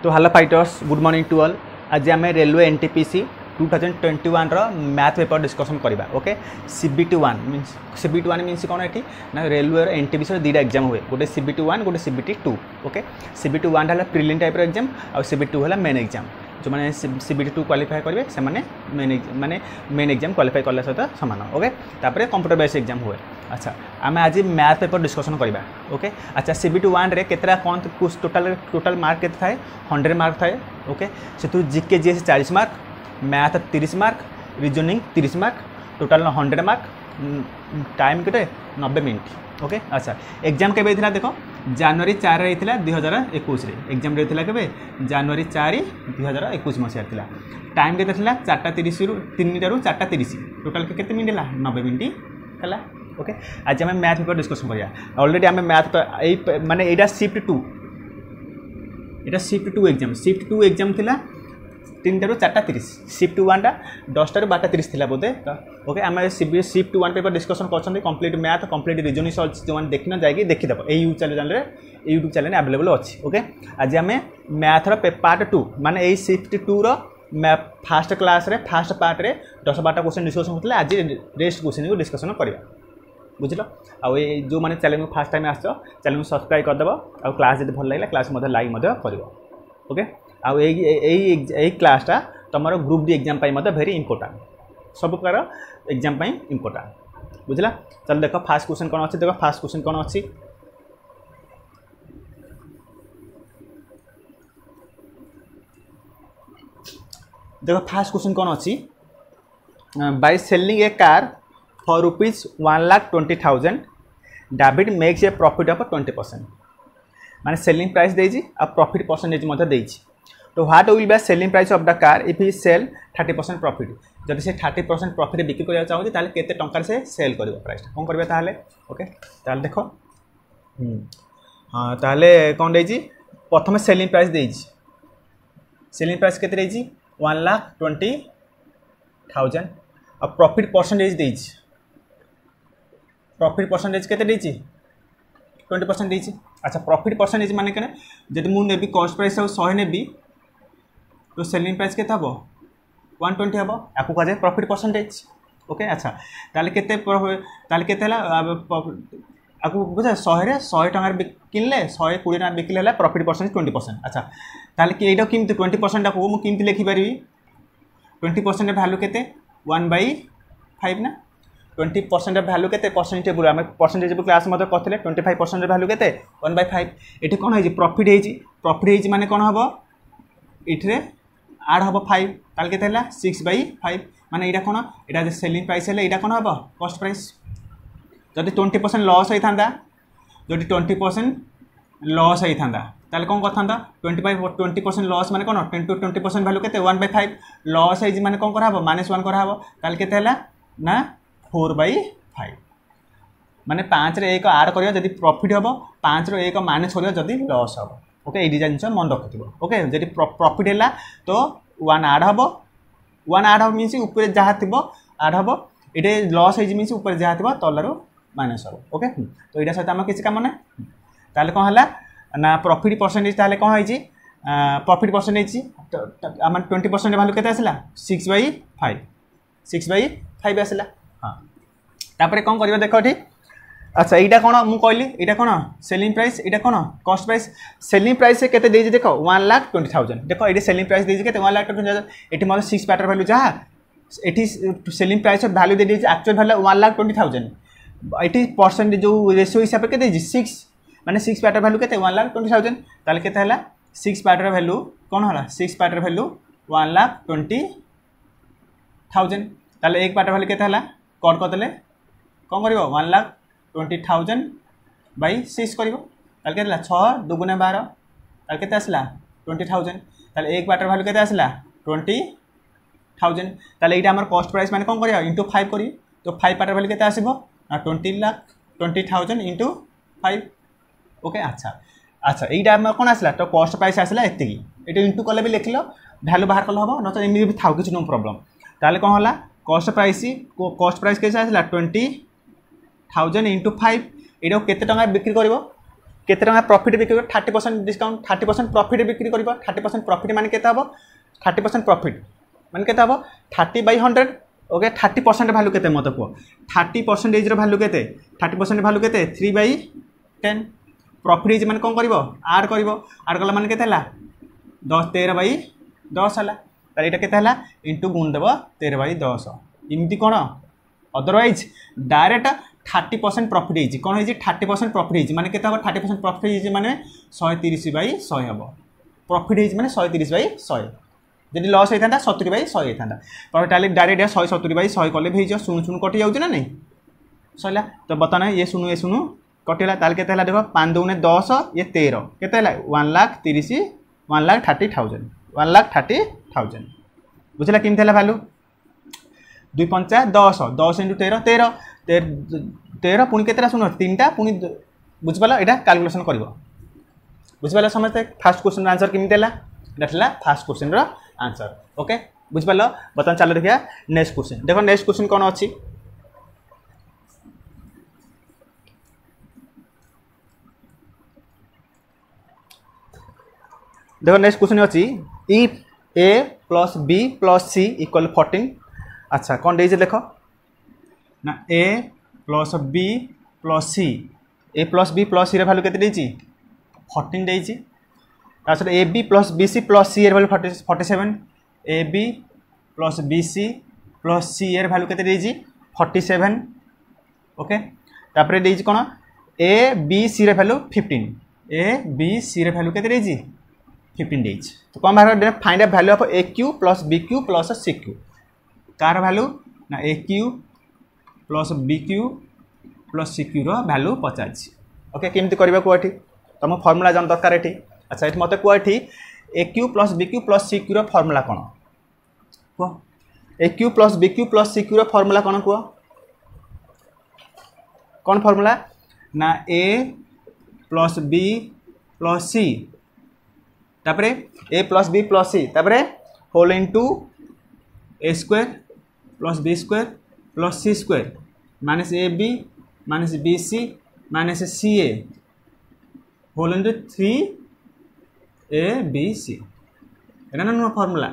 तो hello fighters, good morning to all. आज आम railway NTPC 2021 math paper discussion करवा। Okay, CBT1 means CBT1 means कौन है ना, रेलवे एनटीपीसी दुईटा एग्जाम हुए, गोटे CBT1 गोटे CBT2। ओके, CBT1 है प्रिलिम टाइप एग्जाम और CBT2 है मेन एग्जाम। जो मैंने CBT2 क्वालिफाई करेंगे से मेन एग्जाम क्वालिफाई करने सहित सामान। ओके, तापर कंप्यूटर बेस्ड एग्जाम हुए। अच्छा, आम आज मैथ पेपर डिस्कसन करवा। ओके, अच्छा CBT1 रे केतरा कौन टोटाल मार्क के थाए 100 मार्क थाए। ओके, से GK GS 40 mark, math 30 mark, reasoning 30 mark, total 100 mark. Time के 90 मिनट। ओके, अच्छा एग्जाम के देखो जनवरी 4 रही 2021 एग्जाम रही के जनवरी 4 2021 मसीहा। टाइम के 4:30 रु 4:30 टोटाल के मिनट है 90 मिनट है। ओके, आज आम मैथ पेपर डिस्कसन करिया। ऑलरेडी आम मैथ माने एटा शिफ्ट 2 एग्जाम शिफ्ट 2 एग्जाम थिला 3 टा 4:30, शिफ्ट 1 टा 10 टा 12:30 थिला बोधे। ओके, आम शिफ्ट 1 पेपर डिस्कसन कर complete math complete reasoning solve जो मैंने देखना जाएगी देखीदेव यूट्यूब चैनल अवेलेबल अच्छी। ओके, आज आम मैथर पार्ट 2 माने यही शिफ्ट 2 रो फास्ट क्लास रे फास्ट पार्ट रे 10-12 क्वेश्चन डिस्कसन होता है। आज रेस्ट क्वेश्चन को डिस्कसन करवा, बुझल। आउ जो मैंने चैनल को फास्ट टाइम आस चैनल को सब्सक्राइब करदेव। आ क्लास जब भल लगे क्लास लाइक कर। ओके, आउ क्लासटा तुम group D exam very important, सब प्रकार एग्जाम इंपोर्टाट, बुझला। चल देख फास्ट क्वेश्चन कौन अच्छी, देख फास्ट क्वेश्चन कौन अच्छी। देख फास्ट क्वेश्चन कौन अच्छी। By selling a car for ₹1,20,000 David makes a profit of 20%। माने सेलिंग प्राइस देजी आ प्रॉफिट परसेंटेज मध्य देजी। तो what will be selling price of the car if he sell 30% profit. जब से 30% प्रॉफिट बिक्री करने चाहिए ताले केते टंकार से सेल करिवो प्राइस कौन करबे ताले। ओके, ताले देखो हाँ ताले कौन देजी। प्रथम सेलिंग प्राइस देजी, सेलिंग प्राइस केते देजी 1,20,000 और प्रॉफिट परसेंटेज देजी। प्रॉफिट परसेंटेज केते देजी 20% देजी। अच्छा, प्रॉफिट परसेंटेज माने कने जदि मु नेबी कॉस्ट प्राइस 100 नेबी तो सेलिंग प्राइस केते हबो 120 हबो, आकु कह जाए प्रॉफिट परसेंटेज। ओके, अच्छा ताले केते हला आकु बुझा 100 रे 100 टंगार किनले 120 टंगार बिकले हला प्रॉफिट परसेंटेज 20%। अच्छा ताले कि एडा किमती 20% को मु किमती लिखि परिबी 20% वैल्यू केते 1/5 ना। 20% वैल्यू केते परसेंटेज आम परसेंटेज क्लास मत कहते 25% वैल्यू केते 1/5। ये कौन है प्रॉफिट माने कौन हम ये आड हम 5 ताल के 6/5 माने यहाँ कौन यहाँ सेलिंग प्राइस है यहाँ कौन हम कॉस्ट प्राइस। जदि 20% लॉस होता जदि 20% लॉस होता ताल कौन करता 20% लॉस माने कौन 20% वैल्यू के 1/5 लॉस है माने कौन कराब -1 कराब ताल के ना 4/5 माने 5 रे 1 आड करिया जदि प्रॉफिट हम 5 रो 1 माइनस करिया जदि लॉस हम। ओके, ये जिन मन रखिथो। ओके, जदि प्रॉफिट है तो 1 आड हम 1 आड हम मीन्स ऊपर जहाँ थी आड हम ये लॉस है मीन्स ऊपर जहाँ थी तलू माइनस हम। ओके, तो यहाँ सहित आम किसी काम ना ताले कौन है ना प्रॉफिट परसेंटेज ताले कौन है प्रॉफिट परसेंटेज आम 20% वैल्यू केते आसला 6/5 आसला। हाँ, तापर कौन कर देख ठीक। अच्छा, यहाँ कौन मुझे कहली यहाँ कौन सेलिंग प्राइस यहाँ कौन कॉस्ट प्राइस। सेलिंग प्राइस से केते देजी देख 1,20,000 देख ये सेलिंग प्राइस देजी केते 1,20,000। ये मतलब 6 पैटर वैल्यू जहाँ ये सेलिंग प्राइस वैल्यू दे दीजिए एक्चुअल वैल्यू 1,20,000। ये परसेंट जो रेशियो हिसाब से केते 6 माने 6 पैटर वैल्यू केते 1,20,000 ताले केते हला 6 पैटर वैल्यू कौन हला 6 पैटर वैल्यू 1,20,000 ताले 1 पैटर वैल्यू केते हला कट करदेले कौन कर 1,20,000 बाई 6 कर 6 2 12 ताले केते आसला 20,000 ताले 1 पैटर वैल्यू केते आसला 20,000 ताले एटा हमर कॉस्ट प्राइस माने कौन करिया इंटू 5 करी तो 5 पैटर वैल्यू केते आसीबो 20,000 इंटू 5। ओके, अच्छा अच्छा यहाँ कौन आसला तो कॉस्ट प्राइस आसला एति ये इंटू कले भी लिखल वैल्यू बाहर कल हम न तो एमती भी था कि नो प्रॉब्लम। ताले कौन है कॉस्ट प्राइस कैसे आसला 20,000 इंटू 5 ये केते टंका बिक्री कर केते टका प्रॉफिट बिक्री 30% डिस्काउंट 30% प्रॉफिट बिक्री करिबो 30% प्रॉफिट माने केते हबो 30% प्रॉफिट माने केते हबो 30/100 ओके 30% वैल्यू केते मत को 30% रो वैल्यू केते 30% वैल्यू केते 3/10 प्रॉफिट इज माने कोन करिवो आड कला माने केते हला 13/10 हला ताले एटा केते हला इनटू गुण देबो 13/10 इमिति कोन अदरवाइज डायरेक्ट 30% प्रॉफिट इज कोन होई 30% प्रॉफिट इज माने केते हबो 30% प्रॉफिट इज माने 130/100 हबो प्रॉफिट इज माने 130/100 जदि लॉस होता 70/100 होता पर ताले डायरेक्ट 170/100 कले भी शून्य शून्य कटि जाउछ ना नहीं सैला तो बता ना ये सुनु कटिला ताल केते हला देखो 5 दूने 10 ये 13 केते हला 1,30,000 1,30,000 बुझला किम थला वैल्यू 2 5 10 10 * 13 13 पुनी केतेला सुनो तीनटा पुनी बुझ पाला एटा कैलकुलेशन करबो बुझ पाला समझते फर्स्ट क्वेश्चन आंसर किम देला एटा थला फर्स्ट क्वेश्चन रो आंसर ओके बुझ पालो बता चलो देखिया नेक्स्ट क्वेश्चन देखो नेक्स्ट क्वेश्चन कोन अछि देखो नेक्स्ट क्वेश्चन अछि इफ a + b + c = 14 अच्छा कौन देइजे देखो ना a + b + c a + b + c रे वैल्यू केते देइची 14 देइची तासर ab + bc + c रे वैल्यू 47 ab + bc + c रे वैल्यू केते देइची 47 ओके तापरे देइची कोन a b c रे वैल्यू 15 a b c रे वैल्यू केते देइची 15 days तो कौन बाहर find the value of AQ + BQ + CQ car value ना AQ + BQ + CQ रो वैल्यू पचाछि ओके केमति करबा को एठी तम फार्मूला जान दरकार एठी अच्छा एठी मते को एठी AQ + BQ + CQ रो फार्मूला कोन को AQ + BQ + CQ रो फार्मूला कोन को कोन फार्मूला ना A + B + C तापरे a + b + c तापरे whole into a square + b square + c square minus ab minus bc minus ca whole into 3abc एना न formula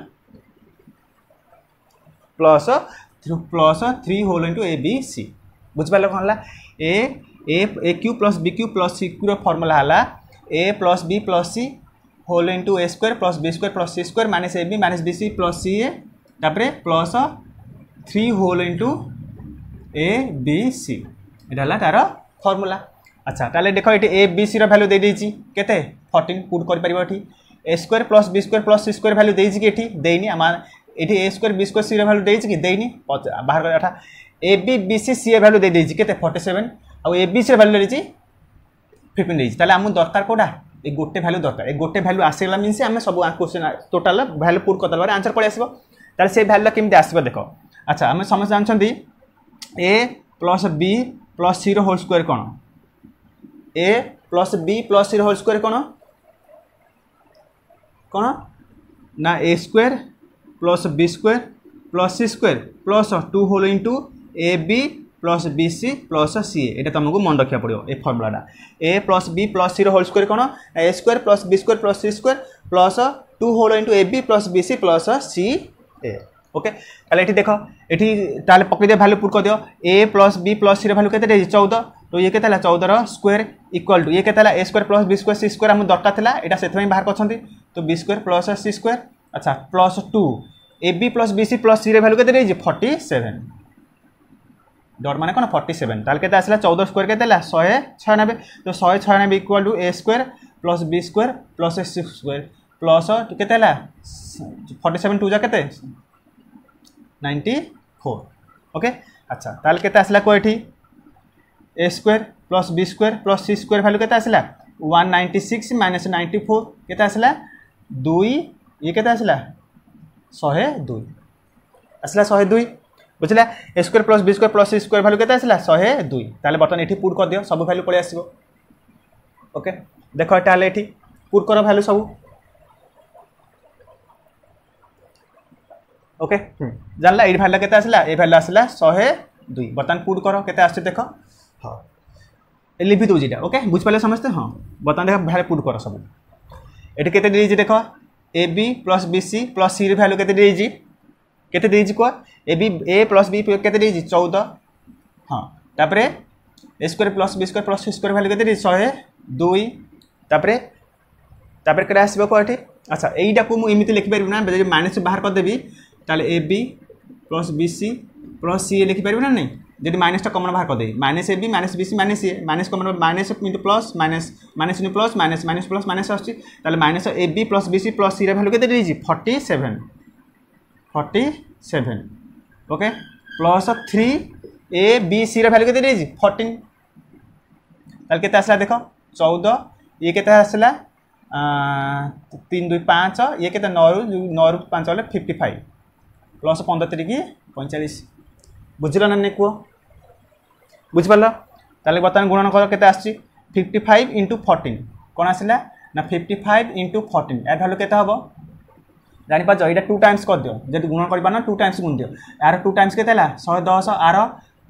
plus 3 whole into abc बुझ पाले कोनला AQ + BQ + CQ रो formula हला a + b + c whole into a square + b square + c square minus ab minus bc + ca तापरे plus 3 whole into abc एटा हला तार फार्मूला अच्छा ताले देखो एटी abc रो वैल्यू दे देछि केते 14 पुट कर परिबो एठी a square + b square + c square value देछि कि एठी देइनी आमार एठी a square b square c रो वैल्यू देछि कि देइनी बाहर कर एठा ab bc c वैल्यू दे देछि केते 47 आ abc रो वैल्यू देछि 15 देछि ताले हमु दरकार कोडा ए गोटे वैल्यू दरकार ए गोटे वैल्यू आसेला मींस हम सब क्वेश्चन टोटल वैल्यू पुट कर दलबार आंसर पळे आसीबो ताले से वैल्यू केमति आसीबो देखो अच्छा हम समझ जानछंदी a + b + c रो होल स्क्वायर कोन a + b + c रो होल स्क्वायर कोन कोन ना a square + b square + c square + 2 whole into ab + bc + ca एटा तुमको मन रखिया पड़ियो ए फार्मूलाटा a + b + c रो होल स्क्वायर कोन a square + b square + c square + 2 whole into ab + bc + ca okay ताले एठी देखो एठी ताले पकई दे वैल्यू पुट कर दियो a + b + c रो वैल्यू केते देछि 14 तो ये केते हला 14 रो स्क्वायर इक्वल टू ये केते हला a square + b square c square हम दरकार थिला एटा सेथमै बाहर करछंती तो b स्क्वायर + c स्क्वायर अच्छा +2 ab + bc + c रो वैल्यू केते देछि 47 डॉट माने कोन 47 ताल केते आसला 14 स्क्वायर केते ला 196 तो 196 equal to a square + b square + c square plus केते ला 47 2 जा केते 94 ओके अच्छा ताल केते आसला को एठी a square + b square + c square value केते आसला 196 - 94 केते आसला 2 ये केते आसला 102 आसला 102 बुझला a square + b square + c square value केते आसला 102 ताले बटन एठी पुट कर दियो सब वैल्यू पळे आसीबो ओके देखो ताले एठी पुट करो वैल्यू सब ओके जानला ए वैल्यू केते आसला ए वैल्यू आसला 102 बटन पुट करो केते आछे देखो हां लिखि दूसरी ओके बुझिपारे समस्ते हाँ बर्तमान देख भाई पुट कर सब ये केते देजी देख A B plus B C plus C value केते देजी केते देजी कह A B A plus B केते देजी 14 हाँ तापर A square plus B square plus C square value केते देजी 102 तापर तापर केते आसीबो को एठी अच्छा एईटा को मु इमिति लिखि परिबि ना जे माइनस बाहर कर देबी ताले A B plus B C plus C लिखि परिबि ना नहीं जब माइनस कमन बाहर कर दे minus A B minus B C minus A minus common minus into plus minus minus into plus minus minus plus minus आछी minus A B plus B C plus C value केते देजी 47 okay plus 3 A B C value केते देजी 14 ताल केते आसला देख 14 ये केते आसला 3 2 5 ये केते 9 रु 5 वाले 55 प्लस 15 3 45 बुझल ना नहीं कह बुझिपार ताले बर्तमान गुणन कर केते आछि 55 इंटू 14 कौन आसला ना 55 इंटू 14 यार भैल्यू केते हबो जानी पाच ये 2 टाइम्स कर दियो जब गुणन कर ना 2 टाइम्स गुण दियो यार 2 टाइम्स केते हला 110 आर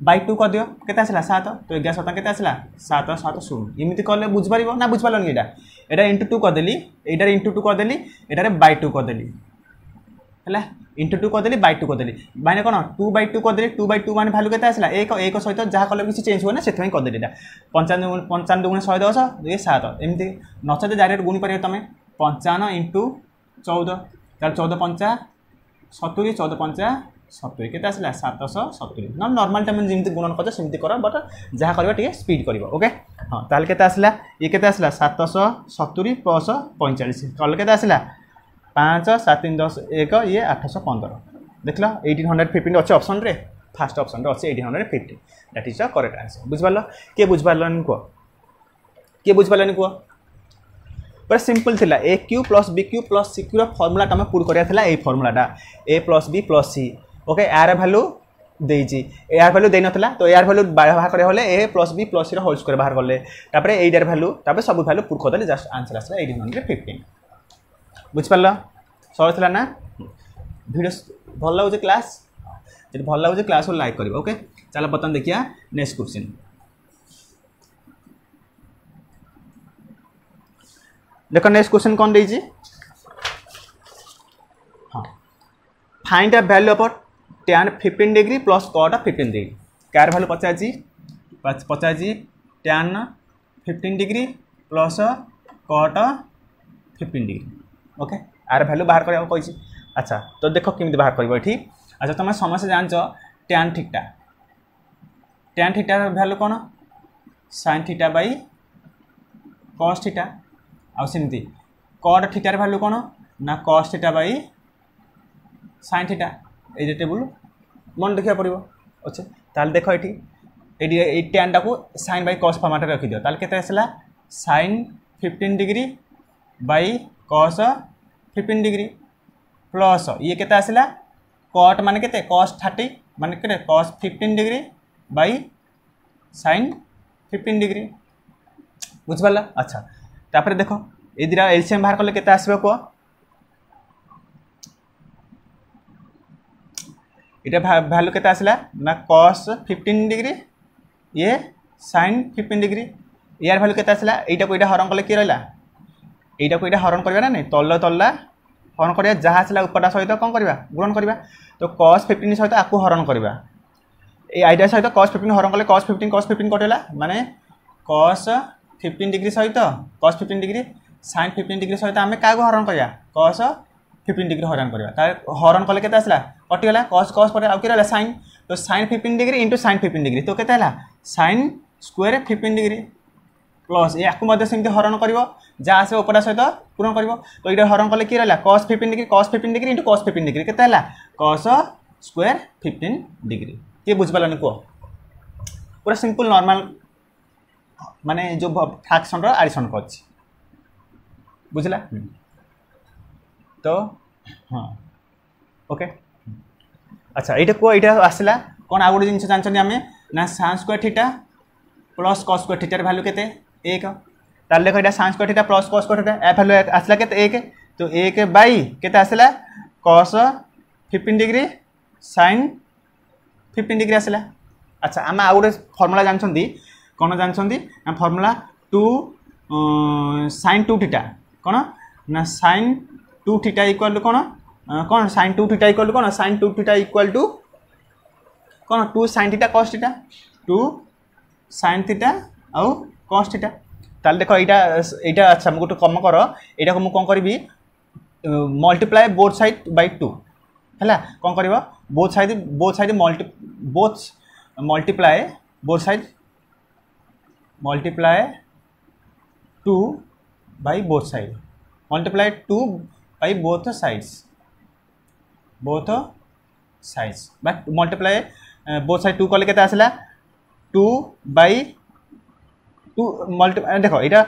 बाय 2 कर दियो केते आसला 7 तो 11 7 केते आसला 7 7 0 एमिति करले बुझ पारिबो ना बुझ पारलनी एटा इंटू 2 कर देली एटा इंटू 2 कर देली एटा बाय 2 कर देली है इंटू 2 करदेली बाय 2 करदेली माने कौन 2 बाय 2 करदेली 2 बाय 2 मान भैल्यू केते आसला एक एक सहित जहाँ कले किसी चेंज हुए ना से करदेली 55 गुण 110 ये 7 एमती नचते डायरेक्ट गुणी पार तुम 55 इंटू 14 तार 14 5 70 14 5 70 केते आसला 770 ना नॉर्मल टाइम जमी गुणन कर सेमती कर बट जहाँ करवा टे स्पीड कर ओके हाँ ताल केते आसला ये केते आसला 770 प्लस 45 कल केते आसला 5 7 3 10 1 ये 815 देख लो 1815 अच्छे ऑप्शन रे फास्ट ऑप्शन रे अच्छे 1850 that is the correct answer बुझपाल किए बुझपारन कह किए बुझपारन कह पूरा सिंपल थिला A Q plus B Q plus C cube formula आम पुट करा ए फर्मूलाटा A plus B plus C okay यार भैल्यू देजी यार भैल्यू दे नथला तो यार भैल्यू बाहर करे हले ए प्लस बी प्लस सी होल स्क्वायर बाहर करले तापर एटार भैल्यू तापर सब भैल्यू पुट कर देले जस्ट आंसर आसला 1815 बुझिपार सरल ना वीडियो भल लगे क्लास जब भल लगे क्लास को लाइक कर ओके चलो बर्तमान देखिए नेक्स्ट क्वेश्चन देख नेक्स्ट क्वेश्चन कौन देजी हाँ find the value of tan 15 degree plus cot 15 degree कार वैल्यू पचासी tan 15 degree plus cot 15 degree okay आर वैल्यू बाहर करने कही अच्छा तो देख केमी बाहर कर अच्छा तुम समस्त जान tan थीटा वैल्यू कौन sin थीटा बै cos थीटा आमती cot थीटार वैल्यू कौन ना cos थीटा बै sin थीटा ये टेबुल मन देखा पड़ो अच्छे ताल देख ये tan टाक sin बै cos फॉर्मेट रखिद ताल के sin 15 डिग्री बै cos 15 डिग्री प्लस ये केते आसला cot माने केते cos 30 माने केते cos 15 डिग्री बै sin 15 डिग्री बुझपारा अच्छा तापर देख ये दिरा एलसीएम बाहर कले केते आसबो को इटा वैल्यू केते आसला ना cos 15 डिग्री ये sin 15 डिग्री यार वैल्यू केते आसला एटा को एटा हरण कले कि रहला एटा को एटा हरण करबा ना नहीं तल्ला तल्ला हरण करबा जहाँ आसला उपरटा सहित कौन करबा गुणन करबा तो cos 15 सहित आकु हरण करबा ए आइडिया सहित cos 15 हरण कले cos 15 कटेला माने cos 15 डिग्री सहित cos 15 डिग्री sin 15 डिग्री सहित आमे का हरण करबा cos 15 डिग्री हरण करबा तार हरण कले केते आसला कटिगला cos cos पर आ कि रहला sin तो sin 15 degree into sin 15 degree तो केते हला sin स्क्वायर 15 डिग्री प्लस या सेमती हरण कर जहाँ आस उपरा सहित पूरण कर तो ये हरण कले कि रहा cos 15 degree into cos 15 degree केते हला cos स्क्वायर 15 डिग्री किए बुझिपारनी कह पूरा सिंपल नॉर्मल माने जो फ्रैक्शन एडिशन कर बुझला तो हाँ ओके अच्छा ये कह ये आसला कौन आ गए जिन जानते आम ना sin square theta plus cos square थीटार वैल्यू केते 1 ताल देख sin square theta plus cos square theta ए वैल्यू आसला केते 1 तो 1 बाई केते आसला cos 15 डिग्री sin 15 डिग्री आसला अच्छा आम आ गए फर्मूला जानते कौन जानते ना फर्मूला 2 sin 2 थीटा कौन ना sin 2 थीटा इक्वल टू कौन कौन sin 2 थीटा इक्वल टू कौन sin 2 थीटा इक्वल टू कौन 2 sin theta cos theta 2 sin theta आउ cos थीटा ताल देखो एटा अच्छा मैं गोटे कम कर यहाँ को कौन करी मल्टीप्लाई बोथ साइड बाय 2 है कौन कर both side multiply both side multiply 2 by both side multiply 2 by both sides but multiply both side 2 कले केते आसला 2 बाय 2 मल्टीप्लाई देखो यहाँ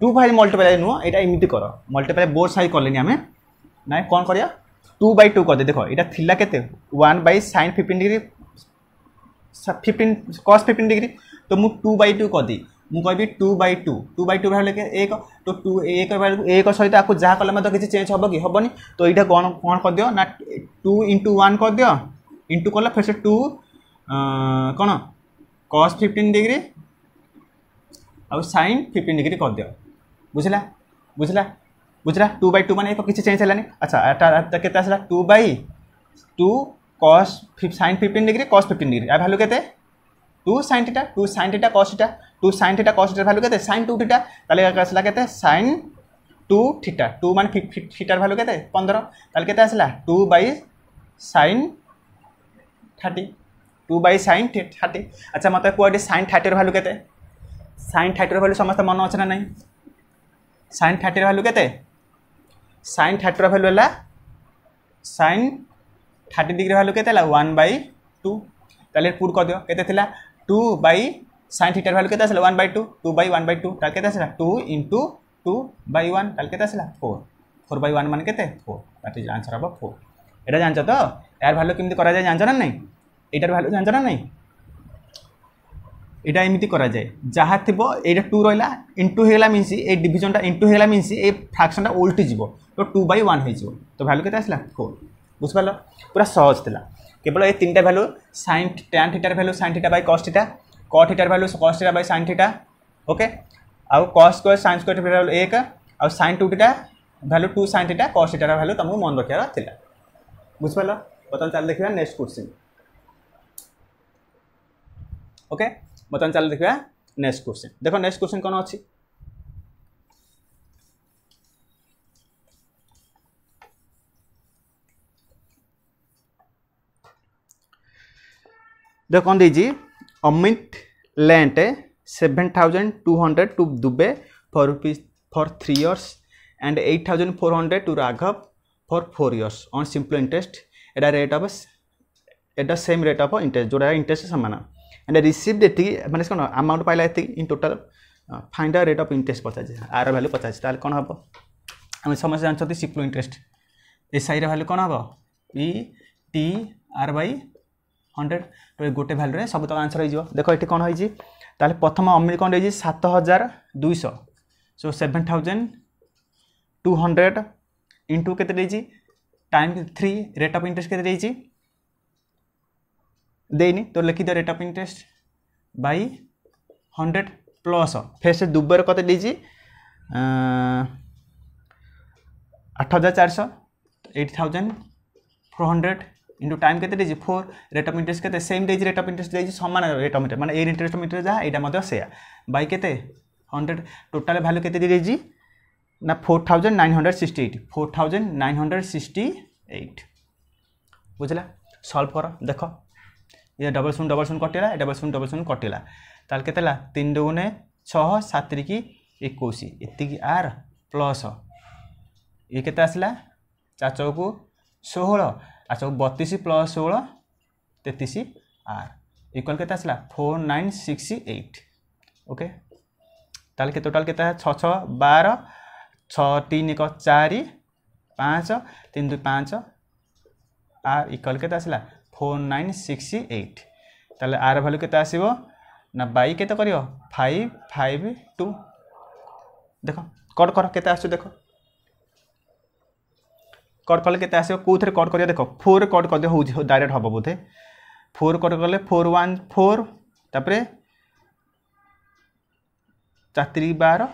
2 बाय मल्टीप्लाई नुह यहाँ इमिटी कर मल्टीप्लाई बोथ साइड कले आम ना कौन कर 2 बाय 2 कर देखो यहाँ थिला केते 1 by sin 15 degree 15 cos 15 degree तो मु 2 बाय 2 कर दी मु कहबी 2 बाय 2 बाय 2 भाले एक तो 2 एक सहित आपको जहाँ कले मतलब किसी चेंज हम कि हेनी तो यहाँ कौन कौन कर दियो ना 2 into 1 कर दियो इंटू कला फिर से 2 कौन cos 15 डिग्री और sin 15 डिग्री कर दियो बुझला 2 बाय 2 माने किसी चेंज है अच्छा केते आसला 2 by 2 cos sin 15 degree cos 15 degree आ वैल्यू केते 2 sin theta cos theta 2 sin theta cos theta value केते sin 2 थीटा ताले आसला केते sin 2 थीटा 2 माने थीटा वैल्यू केते 15 ताले केते आसला 2 बाय sin 30 2 बाय sin 30 अच्छा मत कोडी sin 30 वैल्यू केते sin 30 वैल्यू समस्त मन अछि ना नहीं sin 30 वैल्यू केते sin 30 वैल्यू हला sin 30 डिग्री वैल्यू केते हला 1 बाय 2 ताले पुट कर दियो केते थिला 2 बाय sin थीटा वैल्यू केते आसला 1 बाय 2 2 बाय 1 बाय 2 ताले केते आसला 2 into 2 बाय 1 ताले केते आसला 4 बाय 1 माने केते 4 दैट इज आंसर अब 4 एटा जानछ तो यार वैल्यू केमति करा जाय जानछ ना नहीं एटार वैल्यू जानछ ना नहीं एटा एमिति करा जाय जहा थिबो एटा 2 रहला इनटू हेला मींस ए डिवीजन टा इनटू हेला मींस ए फ्रैक्शन टा उल्टी जीवो तो 2 बाय 1 हे जीवो तो वैल्यू केते आसला 4 बुझ पालो पूरा सहज थिला केवल ये तीन वैल्यू sin tan थीटार value sin theta by cos theta cot थीटार value cos theta by sin theta okay आउ cos square sin square value 1 आउ sin 2 theta value 2 sin theta cos थीटार वैल्यू तुमको मन रखिया थिला बुझ पालो बतन चल देखिया नेक्स्ट क्वेश्चन ओके बतन चल देखिया नेक्स्ट क्वेश्चन देखो नेक्स्ट क्वेश्चन कोन अछि देखो कौन दीजिए Amit lent 7,200 to Dubey for 3 years and 8,400 to Raghav for 4 years on simple interest एटा रेट ऑफ एटा सेम रेट ऑफ इंटरेस्ट जोड़ा इंटरेस्ट समान एंड रिसीव्ड एति माने कोन अमाउंट पाइला एति in total find the rate of interest पचास आर वैल्यू 50 ताले कोन हबो हम समझ जानछथि सिंपल इंटरेस्ट एसआई रे वैल्यू कोन हबो पी टी आर बाय 100 तो गोटे भैल्यू रे सब तक आंसर हो देखो ये कौन होइछि ताले प्रथम अमित कौन रही 7,200 सो 7,200 इंटू केते रही टाइम 3 रेट ऑफ इंटरेस्ट केते रही देनी तो लिखि दो rate of interest by 100 plus फिर से दुबर कते रही 8,400 8,400 इंटू टाइम केते देछि 4 रेट ऑफ इंटरेस्ट केते सेम देछि रेट ऑफ इंटरेस्ट देछि समान रेट ऑफ इंटरेस्ट माने ए इंटरेस्ट ऑफ इंटरेस्ट जहा एटा मते सेया बाय केते 100 टोटल वैल्यू केते देछि ना 4,968 बुझला सॉल्व करो देखो ये डबल शून्य कटिला डबल शून्य कटिला ताल केतेला 3 दुगुने 6 7 की 21 एति की आर प्लस ये केते आसला 4 चौको 16 अच्छा 32 प्लस 16 33 आर इक्वल केते आसला 4968 ओके ताल के टोटल केते 6 6 12 6 3 1 4 5 3 2 5 आर इक्वल केते आसला 4968 ताले आर वैल्यू केते आसीबो ना बाई केते करियो 552 देखो कट कर केते आसो देखो कट कले केते आसो कोथरे कट करियो देखो 4 कट कर दियो हो डायरेक्ट हबो बोथे 4 कट करले 414 तापरे 4 3 12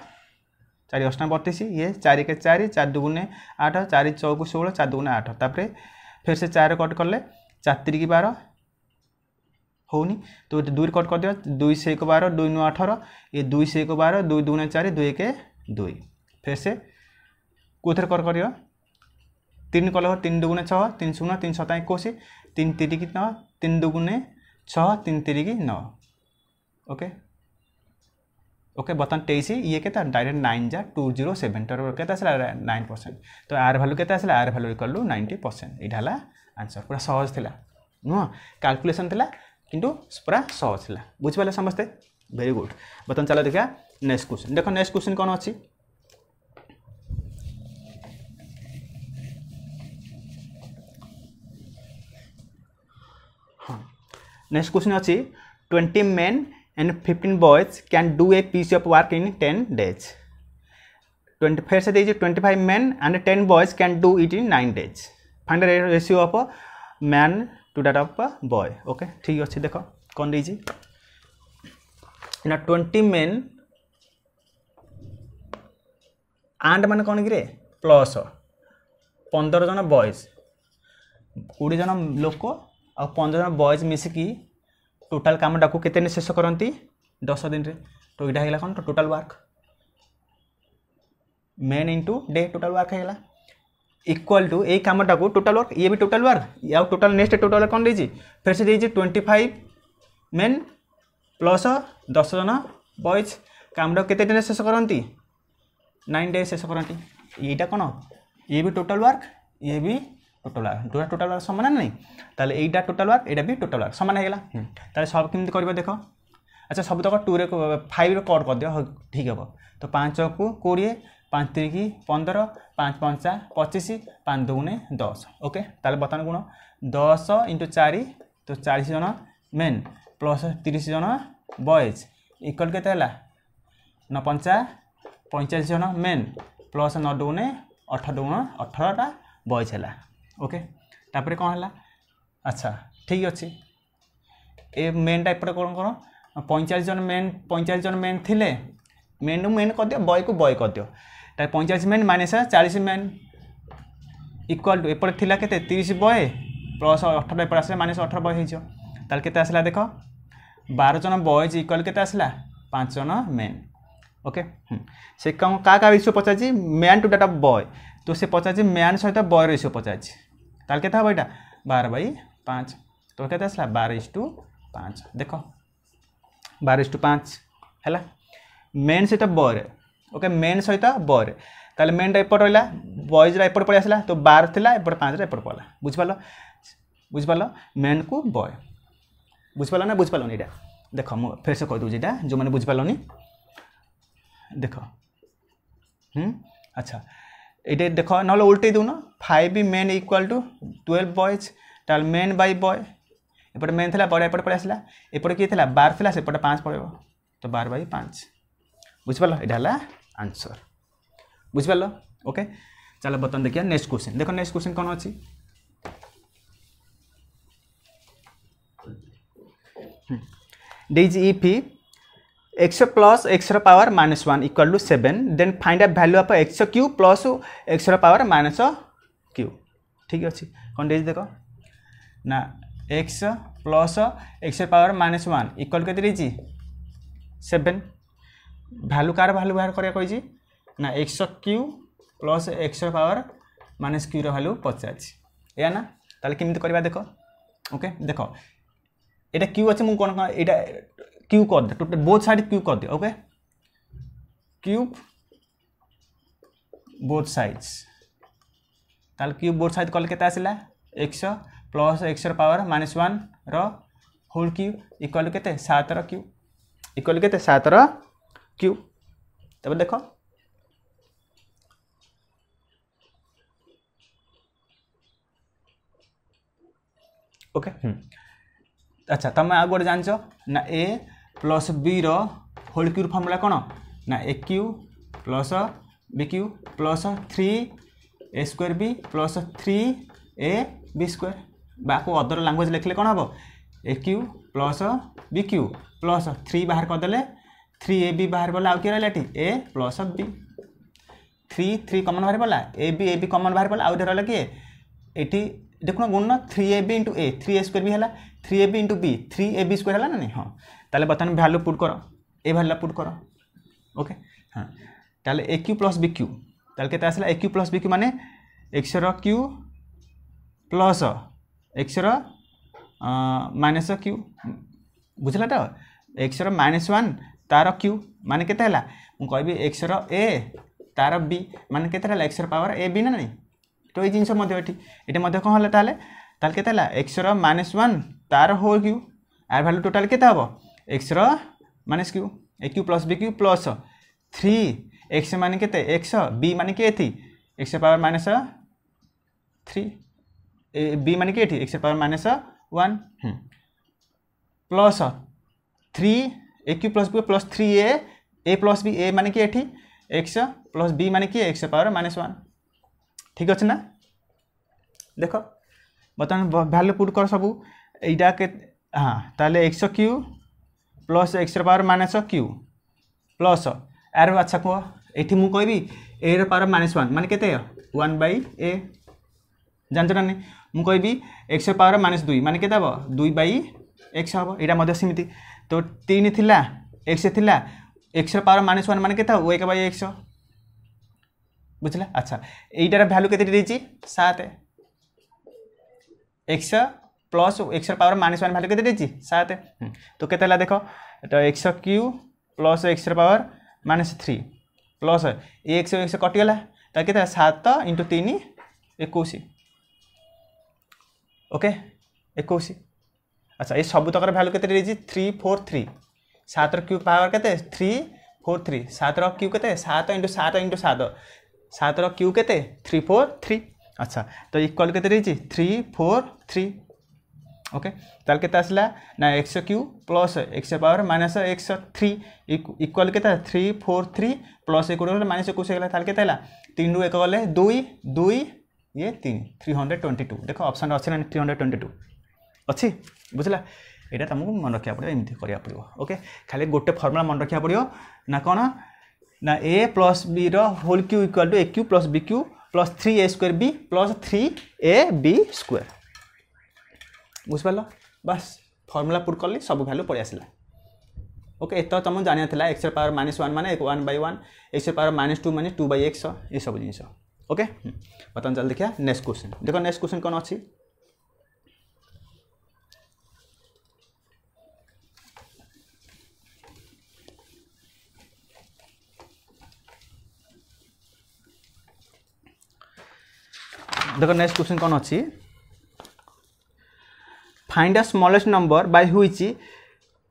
4 8 32 ये 4 के 4 4 2 8 4 4 16 4 2 8 तापर फिर से 4 कट करले 4 3 12 होनी तो 2 कट कर दियो 2 से 1 12 2 9 18 ये 2 से 1 12 2 2 4 2 1 2 फिर से कोथर कर करियो 3 कल 3 2 6 3 0 3 7 21 3 3 की 9 3 2 6 3 3 की 9 ओके ओके बर्तमान 23 ये के डायरेक्ट 9 जा 207 तर के 9%। तो आर वैल्यू के आर वैल्यू इक्वल टू 90%। यहाँ आंसर पूरा सहज थिला नुह कैलकुलेशन थिला किंतु पूरा सहज थिला बुझिपाले समस्ते वेरी गुड। बर्तमान चलो देखा नेक्स्ट क्वेश्चन देखो नेक्स्ट क्वेश्चन कौन अच्छी हाँ नेक्स्ट क्वेश्चन अच्छी 20 men and 15 boys can do a piece of work in 10 days 20 फिर से दीजिए 25 men and 10 boys can do it in 9 days find the ratio of man to that of boy okay ठीक अच्छे देख कौन दीजिए ना 20 men and मान कौन कि प्लस 15 जन बॉयज 20 जन लोक और 15 जन बॉयज मिसिकी टोटाल कामटा को केते शेष करती 10 दिन रे तो यहाँ है कौन तो total work main into day total work है इक्वल टू यही कामटा को टोटाल वर्क ये भी टोटाल वर्क या टोटाल नेक्स्ट टोटाल वर्क कौन दीजिए फिर से दीजिए 25 मेन प्लस 10 जन बॉयज कामटा केते दिन शेष करती 9 डेज शेष करती यहाँ कौन ये भी टोटाल वर्क ये भी टोटाल वर्क दुटा टोटाल वर्क सामान नहीं ताले एटा टोटाल वर्क एटा भी टोटाल वर्क सामान है ताले सब केमती करबा देखो अच्छा सब तक 2 रे 5 रे कट कर दियो ठीक है तो 5 को 20 5 3 की 15 5 5 25 5 2 10 ओके ताले बतन गुण 10 × 4 तो 40 जन मेन प्लस 30 जन बॉयज इक्वल केते हला 9 5 45 जन मेन प्लस 9 2 18 2 18 टा बॉयज है ओके तापर कौन है अच्छा ठीक अच्छे ए मेनटा एपटे कौन कौन 45 जन मेन थिले मेन मेन कर दियो बॉय को बॉय कर दियो 45 men minus 40 men equal to एपटे थिला केते 30 बॉय प्लस 18 एपटे आसला माइनस 18 बॉय होइछो ताल केते आसला देखो 12 जन बॉयज इक्वल केते आसला 5 जन मेन ओके से कौन का रेशियो पचाची मैन टू डाटा बॉय तो से पचाची मैन सहित बॉय रेशियो पचाची ताल केते हम यहाँ 12/5 तो केते आसला 12:5 देख 12:5 है मेन सहित बॉय ओके मेन सहित बॉय ताले मेनटा एपट रहा बॉयज एपट पड़े आसला तो 12 थिला एपट 5 एपट पड़ा बुझिपाल मेन को बॉय बुझिपाल ना बुझिपालनी यहाँ देख मुझे फिर से कह दूँ यहाँ जो मैंने बुझिपालनी देख अच्छा ये देख ना उल्टे दून 5 मेन इक्वल टू 12 बॉयज ताल मेन बाय बॉय एपटे मेन थिला बॉय एपटे पड़े आसला एपटे किए थिला 12 थिला सेपटे 5 पड़ो तो 12/5 बुझिपाल यहाँ आंसर बुझिपाल ओके चलो बर्तमान देखिए नेक्स्ट क्वेश्चन देखो नेक्स्ट क्वेश्चन कौन अच्छी if x plus x power -1 equal to 7 then find a value of x cube plus x power minus q ठीक अच्छे कौन दे देखो ना x plus x power -1 equal के देजी 7 वैल्यू कार वैल्यू बाहर करिया कहि ना x cube plus x power minus q रो वैल्यू 50 या ना ताले केमिति करबा देखो ओके देखो एटा q अछि मु कोन एटा q कर दे टोटल बोथ साइड q कर दे ओके क्यूब बोथ साइड्स ताल क्यूब बोथ साइड कल केते आसिला x प्लस x पावर -1 रो होल क्यूब इक्वल केते 7 रो क्यूब इक्वल केते 7 रो क्यूब तब देखो ओके अच्छा तुम आग गोटे जान ना a प्लस b रो होल क्यूब फॉर्मूला कौन ना a cube plus b cube plus 3a square b plus 3ab square बाको अदर लैंग्वेज लिखले कौन हम a cube plus b cube plus 3 बाहर करदे 3ab बाहर पड़ा आउ किए रहा ए प्लस बी 3 कमन बाहर पड़ा ए बी कमन बाहर पड़ा आउ रहा किए ये देखो गुण 3ab इंटू ए 3a स्क्वायर भी है 3ab into B 3ab square है ना नहीं हाँ ताले बर्तमान भैल्यू पुट कर ए भैल्यू पुट कर ओके हाँ ताले ए क्यू प्लस बी क्यू ताले केते आसला ए क्यू प्लस बी क्यू माने एक्स रो क्यू प्लस एक्स रो माइनस क्यू बुझला तो एक्स रो -1 तार क्यू माने केते हला मु कहबी एक्स रो ए तार बी माने केते हला एक्स रो पावर ए बी ना नहीं तो ये जिनस ये कौन है ताले केते एक्स रो -1 तार होल क्यू आर भैल्यू टोटाल केते हम एक्स रो minus q a Q plus B Q plus 3 x माने केते एक्स बी माने के थी एक्स पावर -3 बी माने के थी एक्स पावर -1 प्लस 3 ए क्यू प्लस बी प्लस 3 ए प्लस बी ए माने के थी एक्स प्लस बी माने कि एक्स पावर -1 ठीक अच्छे ना देख बर्तमान भैल्यू पुट कर सब यहाँ के हाँ ताले x Q plus x power -q plus आर अच्छा कह ये मुझे कहबी ए पावर -1 माने केते 1/a जानते ना नहीं मुझे कहबी एक्स पावर -2 माने केते हम 2/x हम यहाँ सेमती तो 3 थिला एक्स थिला एक्स पावर -1 माने केते 1/x बुझला अच्छा यहीटार भैल्यू के 7 x plus x power -1 value के 7 तो केते देख तो x Q plus x power -3 plus x x कटिगला तो के 7 इंटू 3 21 ओके 21 अच्छा ये सब तक भैल्यू के 343 7 क्यू पावर के 343 7 क्यू के 7 इंटू 7 इंटू 7 7 क्यू के 343 अच्छा तो इक्वल के 343 ओके ताल के आसला ना x Q plus x power -x3 equal के 343 प्लस एक -21 ताल के 3 रु 1 गले 2 2 ये 3 322 देख ऑप्शन अच्छे ना 322 अच्छी बुझला यहाँ तुमको मन रखा पड़ो एमती करा पड़ो ओके खाली गोटे फर्मुला मन रखा पड़ो ना कौन ना A plus B whole cube equal to A Q plus B Q plus 3a square B plus 3ab square बुझिपार बस फर्मुला पुट कली सब भैल्यू पड़े आसला ओके तो तुम जाना था एक्स पावर -1 माने 1/1 एक्स पावर -2 माने 2/x ये सब जिन ओके बर्तमान चल देखिए नेक्स्ट क्वेश्चन देखो नेक्स्ट क्वेश्चन कौन अच्छी देखो नेक्स्ट क्वेश्चन कौन अच्छी find the smallest number by which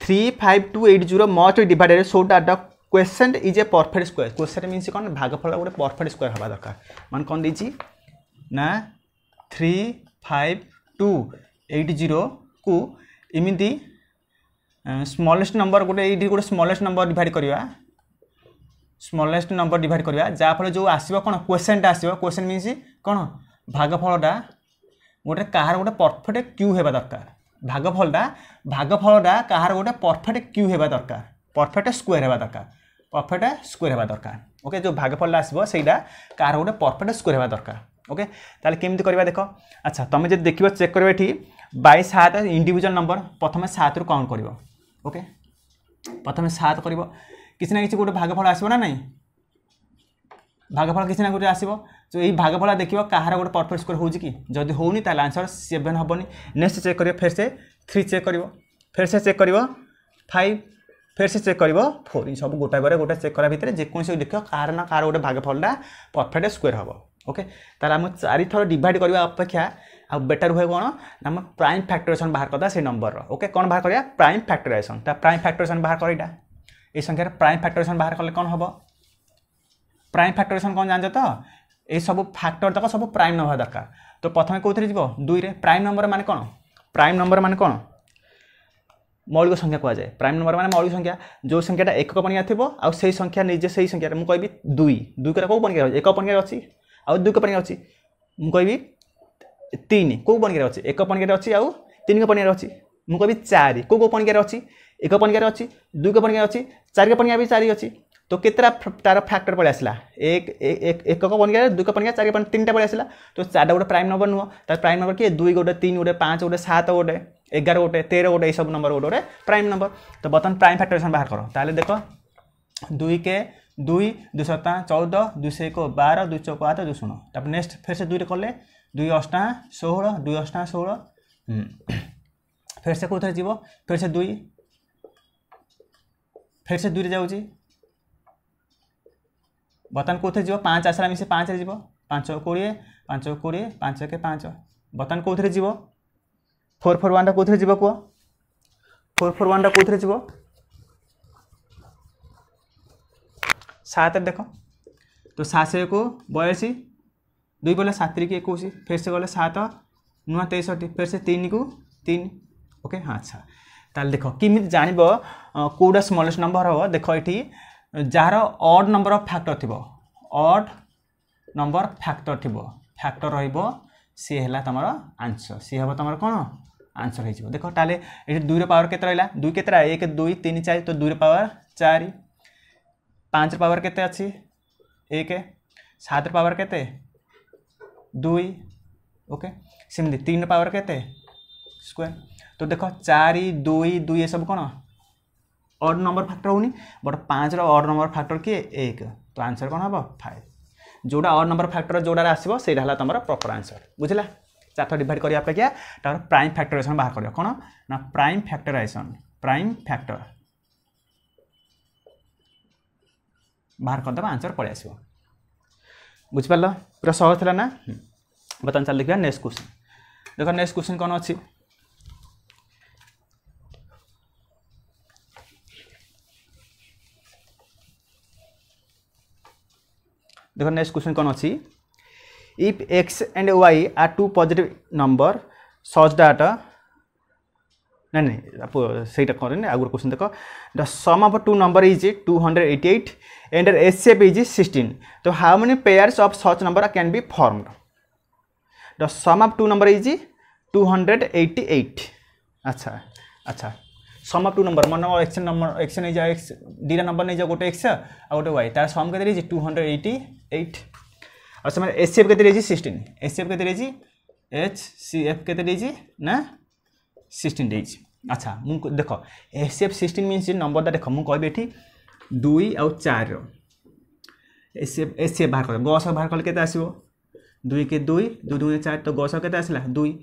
35280 must be divided so that the question is a perfect square question means कौन भागफल गोटे परफेक्ट स्क्वायर हवा दरकार मान कौन देछि ना 35280 को इमिति स्मॉलेस्ट नंबर गोटे स्मॉलेस्ट नंबर डिवाइड करवा स्मॉलेस्ट नंबर डिवाइड करवा जहाँफल जो आसो कौन क्वेश्चनटा आसो क्वेश्चन मीन्स कौन भागफलटा गोटे कहार गोटे परफेक्ट क्यू होगा दरकार भागफलटा कहार गोटे परफेक्ट क्यू होगा दरकार परफेक्ट स्क्वायर होगा दरकार परफेक्ट स्क्वायर होगा दरकार ओके जो भागफलटा आसो सहीटा कहार गोटे परफेक्ट स्क्वायर होगा दरकार ओके ताले केमती करवा देख अच्छा तुम जो देख चेक कर ये 7 इंडिविजुअल नंबर प्रथम 7 रु काउंट कर ओके प्रथम 7 कर किसी ना किसी गोटे भागफल आसो ना नहीं भागफल किसी ना गोटे आसो तो यही भागफल देखिए कहार गोटे परफेक्ट स्क्वायर हो कि जदि होनी ताल आंसर 7 हेनी नेक्स्ट चेक करियो फिर से 3 चेक करियो फिर से चेक करियो 5 फिर से चेक करियो 4 इन सब गोटा बारे गोटे चेक करा भितर जेकोसी देखियो कहार ना कहार गोटे भागफलटा परफेक्ट स्क्वायर हम ओके तार आम 4 थर डिवाइड करवा अपेक्षा आ बेटर हुए कौन ना प्राइम फैक्टराइजेशन बाहर करदा से नंबर ओके कौन बाहर करिया प्राइम फैक्टराइजेशन ता प्राइम फैक्टराइजेशन बाहर करिडा ए संख्या प्राइम फैक्टराइजेशन बाहर कले कौन हम प्राइम फैक्टराइजेशन कौन जान तो ये सब फैक्टर तक सब प्राइम नंबर दरकार तो प्रथम कौन जीव 2 रे प्राइम नंबर माने कौन प्राइम नंबर माने कौन मौलिक संख्या कह जाए प्राइम नंबर माने मौलिक संख्या जो संख्याटा एकक पनिया थो आ से संख्या निजे से संख्या मुझे कहबी 2 कौ पनिया एक पनिया अच्छी आउ 2 पनिया अच्छी मुझे कहबी 3 कौ पनिया अच्छी एक पनिया अच्छी आउ 3 पनिया अच्छी मुझे कहबी 4 कौ पनिया अच्छी एक पनिया अच्छी 2 को पनिया अच्छी 4 को पनिया भी 4 अच्छी तो केतरा तार फैक्टर पड़े आसला एक को पनिया 2 को पनिया 4 को 3टा पड़े आसला तो 4टा गोटे प्राइम नंबर नुह तार प्राइम नंबर किए 2 गोटे 3 गोटे 5 गोटे 7 गोटे 11 गोटे 13 गोटे सब नंबर गोटे गोटे प्राइम नंबर तो बर्तमान प्राइम फैक्टराइजेशन बाहर कर ताले देख 2 के 2 2 7 14 2 से 1 12 2 चौक 8 2 16 तब नेक्स्ट फिर से 2 रे कले 2 8 16 2 8 16 फिर से कौन जीव फिर से 2 फिर से 2 रे जाऊँगी बर्तमान कौन जीव 5 आसला मिसे 5 रे जीव 5 20 5 20 5 के 5 बर्तमान कौन जीव 441 कौन जीव कह 441 कौन जीव 7 देख तो 7 से 1 82 2 बोले 7 3 21 फिर से गले 7 नुआ 63 फिर से 3 को 3 ओके हाँ अच्छा ताल देख किमी जान कौटा स्मॉलेस्ट नंबर हम देख ये jar odd number of factor थी ऑड नंबर फैक्टर थी फैक्टर सी है तुम आंसर सी हम तुम कौन आंसर हो देख ताले ये 2 रे पावर केते रहा 2 केते 1 2 3 4 तो 2 रे पावर 4 5 रे पावर केते अच्छी 1 7 रे पावर केते 2 ओके सेमती 3 रे पावर केते स्क्वायर तो देख 4 2 2 ये सब कौन ऑड नंबर फैक्टर होनी बट 5 रो ऑड नंबर फैक्टर किए 1 तो आंसर कौन हम 5 जोड़ा ऑड नंबर फैक्टर जोड़ा आसो से तुम प्रॉपर आंसर बुझला 4 डिवाइड करिया अपेक्षा तार प्राइम फैक्टराइजेशन बाहर करिया कौन ना प्राइम फैक्टराइजेशन प्राइम फैक्टर बाहर करदे आंसर पड़े आसो बुझिपार पूरा सहज था ना बर्तमान चल देखिए नेक्स्ट क्वेश्चन देख नेक्स्ट क्वेश्चन कौन अच्छी देखो नेक्स्ट क्वेश्चन कौन अच्छी if x and y are 2 positive number such that नहीं सहीटा करें आगे क्वेश्चन देख the sum of 2 number is 288 and HCF is 16 तो how many pairs of such number can be formed the sum of 2 number is 288 अच्छा अच्छा sum of 2 number मन x number x नहीं जाए एक्स दीटा नंबर नहीं जाए गोटे एक्स आ गोटे वाई तार सम के 288 और से एचसीएफ के 16 एचसीएफ के एचसीएफ के ना 16 देज अच्छा मुझे देख एचसीएफ 16 मीन्स नंबर देख मुझे कहबी 2 आउ 4 एचसीएफ बाहर कर गस बाहर कले के आसो 2 के 2 2 2 4 तो गस के आसला 2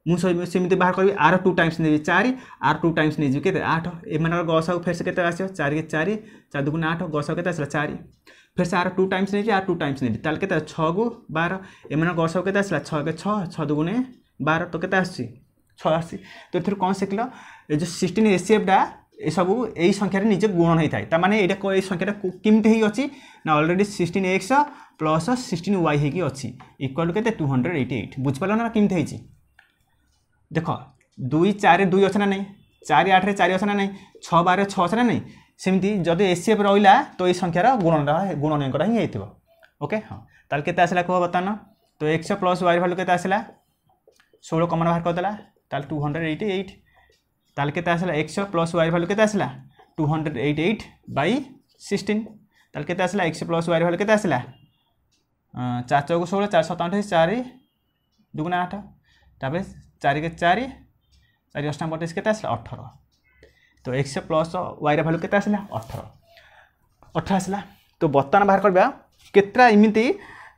मुझे बाहर करी आर 2 टाइम्स नहीं 4 आर 2 टाइम्स नहीं के 8 एम गस फेर से के आस 4 के 4 4 2 8 गस के आसला 4 फिर से आर 2 टाइम्स नहीं आर 2 टाइम्स नहीं ताल के 6 को 12 एम गस के आसला 6 के 6 6 2 12 तो के आस 6 आसी तो ये कौन शिखल ये जो 16 एचसीएफटा ये सब यही संख्यार निजे गुणन होता है तार ये संख्याटा केमती अच्छी ना ऑलरेडी 16x प्लस 16y होगी इक्वल के 288 बुझिपार ना केमती देख 2 4 2 अच्छे ना नहीं 4 8 4 अच्छे ना नहीं 6 12 6 अच्छे ना नहीं सेमती जदि एचसीएफ रहा तो ये संख्यार गुणनकटा ही होती ओके हाँ ताल के आसला कह बर्तमान तो x प्लस y भैल्यू के आसला 16 कमन बाहर करदेला ताल 288 ताल के आसला x प्लस y भैल्यू के आसला 288 बाई 16 ताल के आसला x प्लस y भैल्यू के आसला 4 चौक 16 4 7 28 4 2 8 तापर 4 के 4 4 8 32 के आसला 18 तो x प्लस y भैल्यू के आसला 18 आसला तो बर्तमान बाहर करवा केतरा इमिति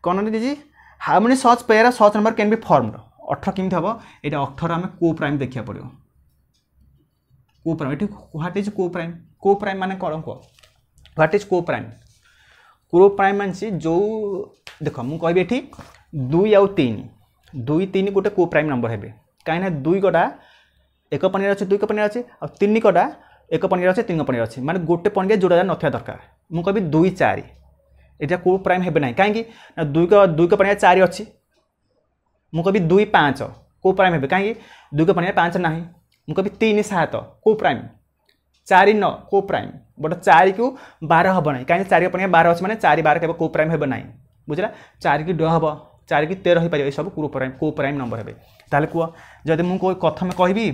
कौन दीजिए how many such pair such number can be formed 18 केमती हम ये 18 आम को प्राइम देखा पड़ो को प्राइम ये ह्वाट इज को प्राइम माने कौन कह ह्वाट इज को प्राइम मानसी जो देख मुझे कहबी ये 2 आउ 3 2 3 गोटे को प्राइम नंबर हे कहीं 2 कटा एक पनिया अच्छे 2 पनिया अच्छे और 3 कटा एक पनिया अच्छे 3 पनिया अच्छे माने गोटे पनिया जोड़ा नथिया दरकार मुझे कहबी 2 4 ये को प्राइम हे ना कहीं 2 पनिया 4 अच्छी मुझे कहबी 2 5 को प्राइम हे कहीं 2 पनिया 5 ना मुझे कहबी 3 7 को प्राइम 4 9 को प्राइम बट 4 को 12 हम ना कहीं 4 पनिया 12 अच्छे मैंने 4 12 के को प्राइम हे ना बुझला 4 की 2 हम 4 की 13 हो पार सब को प्राइम नंबर हे ताले कह जदि मुझे कथम कहबी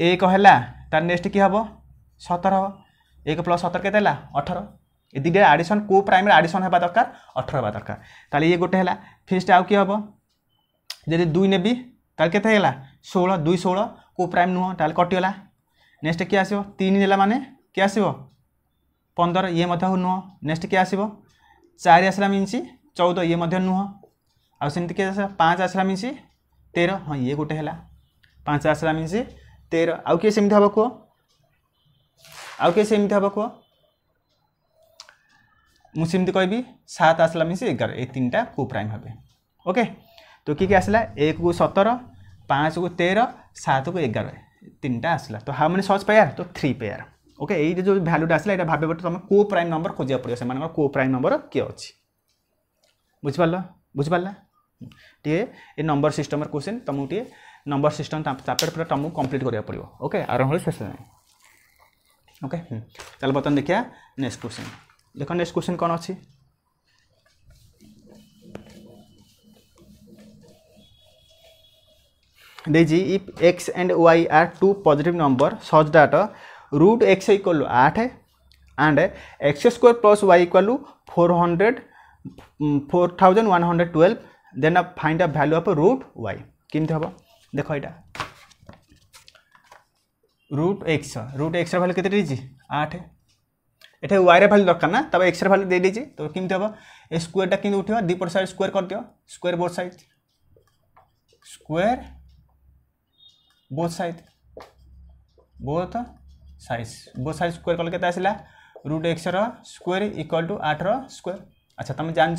1 है तार नेक्स्ट कि हम 17 हम 1 + 17 केते 18 ए दुटा आडिशन को प्राइम आडिशन होगा दरकार 18 होगा दरकार ताले ये गोटे है फिस्ट आउ कि हम जदि 2 नेबी ताले केते हैला 16 2 16 को प्राइम नुह ताले कटिगला नेक्स्ट किए आसो 3 नेला माने कि आसो 15 ये नुह नेक्स्ट किए आसो 4 आसला मीनस 14 ये नुह आउ सेमती किए 5 आसला मीनस 13 हाँ ये गोटे है 5 आसला मीनस 13 आउ किए सेमती हम कह आउ किए सेमती हम कह मुझे कहबी 7 आसला मीनस 11 ये 3टा को प्राइम हे ओके तो किए आसला 1 को 17 5 को 13 7 को 11 3टा आसला तो हाउ मेनी सच पेयर तो 3 पेयर ओके ये जो भैल्यूटा आसला ये भाव तुम को प्राइम नंबर खोजा पड़ो से को प्राइम नंबर किए अच्छी बुझिपार बुझिपारा टे ये नंबर सिस्टम क्वेश्चन तुमको टे नंबर सिस्टम पूरा तुमको कंप्लीट करा पड़ो ओके आरंभ शेष ओके चलो बर्तमान देखिए नेक्स्ट क्वेश्चन देख नेक्स्ट क्वेश्चन कौन अच्छी देजी if x and y are two positive number such that root x equal to 8 and x square plus y equal to 4112 then find a value of root y किमती हम देख यहाँ root x value केते 8 ये y रे value दरकार ना तब x रे भैल्यू दे दीजिए तो किमती हम ए स्क्वायरटा किमती उठा दीपट साइड स्क्वायर कर दियो square both side square both side square कल के आसला root x square equal to 8 square अच्छा तुम जान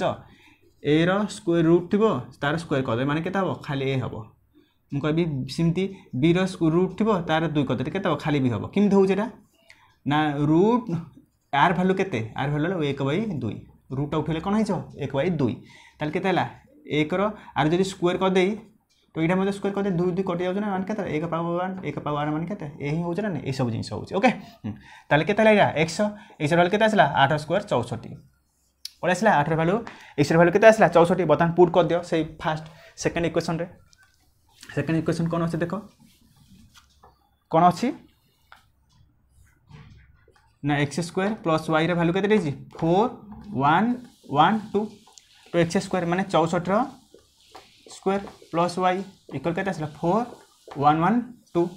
ए स्क्वायर रूट थी तार स्क्वायर करदे माने केते हम खाली ए हम मुझे सेमती बी रूट थी तार 2 करदे केते हम खाली बी हम किमती होगा ना रूट आर भैल्यू केते आर भैल्यू 1/2 रूटा उठे कौन हो 1/2 ताल केते 1 आर जब स्क्वायर करदे तो यहाँ मतलब स्क्वायर करते 2 2 कटि जाऊँ ना मान के 1 पावर 1 मान के यही हो ना ये सब जिन हो ओके ताले के एक्स भैल्यू के आसला 8 स्क्वायर 64 पड़े आसला 8 भैल्यू एक्स भैल्यू के आसला 64 बर्तमान पुट कर दियो से फास्ट सेकेंड इक्वेशन रे सेकेंड इक्वेशन कौन अच्छे देख कौन अच्छी ना x square plus y value के 4 1 1 2 तो एक्स स्क्वायर माने 64 स्क्वायर प्लस वाई इक्वल के 4 1 1 2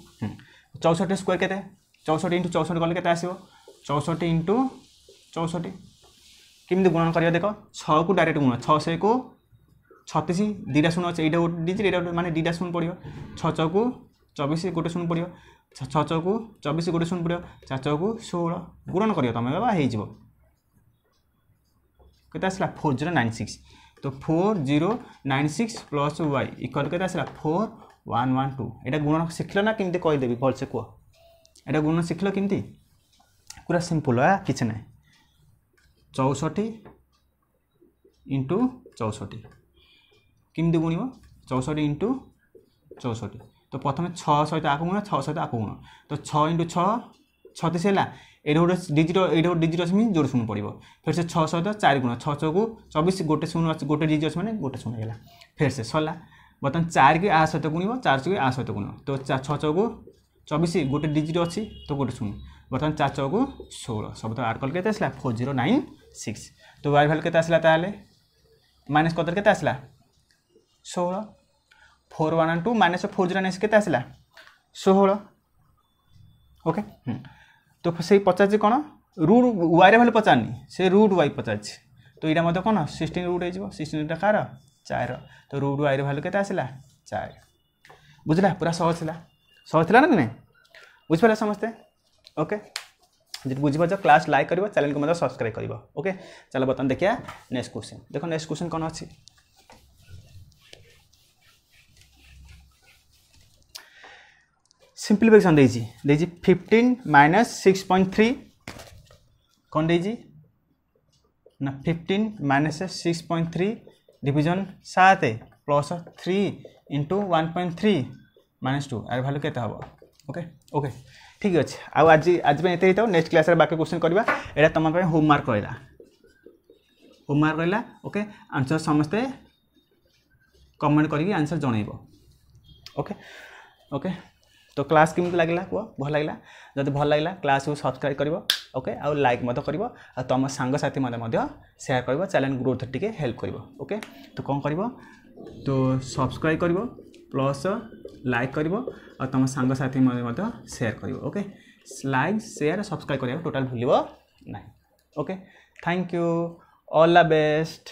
64 स्क्वायर के 64 इंटू 64 कले के आसो 64 इंटू 64 किमती गुणन कर देख 6 को डायरेक्ट गुण 6 से को 36 2टा शून्य अच्छे यहाँ गोटे डिजिट यहाँ माने 2टा शून्य पड़ो 6 को 24 गोटे शून्य पड़ो 6 को 24 गोटे शून्य पड़ो 4 को 16 गुणन कर तुम बाबा होते आसला 4096 तो 4096 प्लस वाई इक्वल के 4112 यहाँ गुण शिखल ना केमती कहीदेवी भलसे कह यहाँ गुण शिखल केमती पूरा सिंपल है किसी ना 64 इंटू 64 केमती गुण 64 इंटू 64 तो प्रथम 6 सहित आक गुण 6 सहित आक गुण तो 6 इंटू 6 36 है ये गोटे डिजिट अच्छे मीन जोड़े शून्य पड़ो फिर से 6 सहित 4 गुण 6 6 को 24 गोटे शून्य गोटे डिजिट अच्छे मैंने गोटे शून्य है फिर से सरला बर्तमान 4 की आ सहित गुण 4 को आ सहित गुण तो 6 6 को 24 गोटे डिजिट अच्छी तो गोटे शून्य बर्तमान 4 6 को 16 सब तो आठ कल के 4096 तो वाई भैल्यू के आसला माइनस कर के आसला 16 412 माइनस 4096 के आसला 16 ओके तो से पचार कौन रूट वाई भैल्यू पचारनी से रूट वाई पचार तो यहाँ मतलब कौन 16 रूट हो 16 कार 4 तो रूट वाई भैल्यू के आसला 4 बुझला पूरा सहज था ना नहीं बुझिपारे समस्ते ओके जी बुझीपार क्लास लाइक कर चैनल को मतलब सब्सक्राइब कर ओके चलो बर्तमान देखिए नेक्स्ट क्वेश्चन देखो नेक्स्ट क्वेश्चन कौन अच्छी सिंप्लीफिकेशन देजी 15 माइनस 6.3 कौन देजी ना 15 minus 6.3 division 7 plus 3 into 1.3 minus 2 यार भैल्यू केते हम ओके ओके ठीक अच्छे आज आज ये तो नेक्स्ट क्लास बाकी क्वेश्चन करवा यहाँ तुम होमवर्क रहा ओके आंसर समस्ते कमेंट करके आंसर जनइब ओके ओके तो क्लास केमती लागला कुह भल लागला जदि भल लागला क्लास को सब्सक्राइब करिवो ओके आ लाइक मत करिवो आ तुम सांग साथी मध्य शेयर करिवो चैनल ग्रोथ टिके हेल्प करिवो ओके तो कौन करिवो तो सब्सक्राइब करिवो प्लस लाइक करिवो आ तुम सांग साथी मध्य शेयर करिवो ओके लाइक शेयर सब्सक्राइब करिवो टोटल भूलिवो नहीं okay thank you all the best.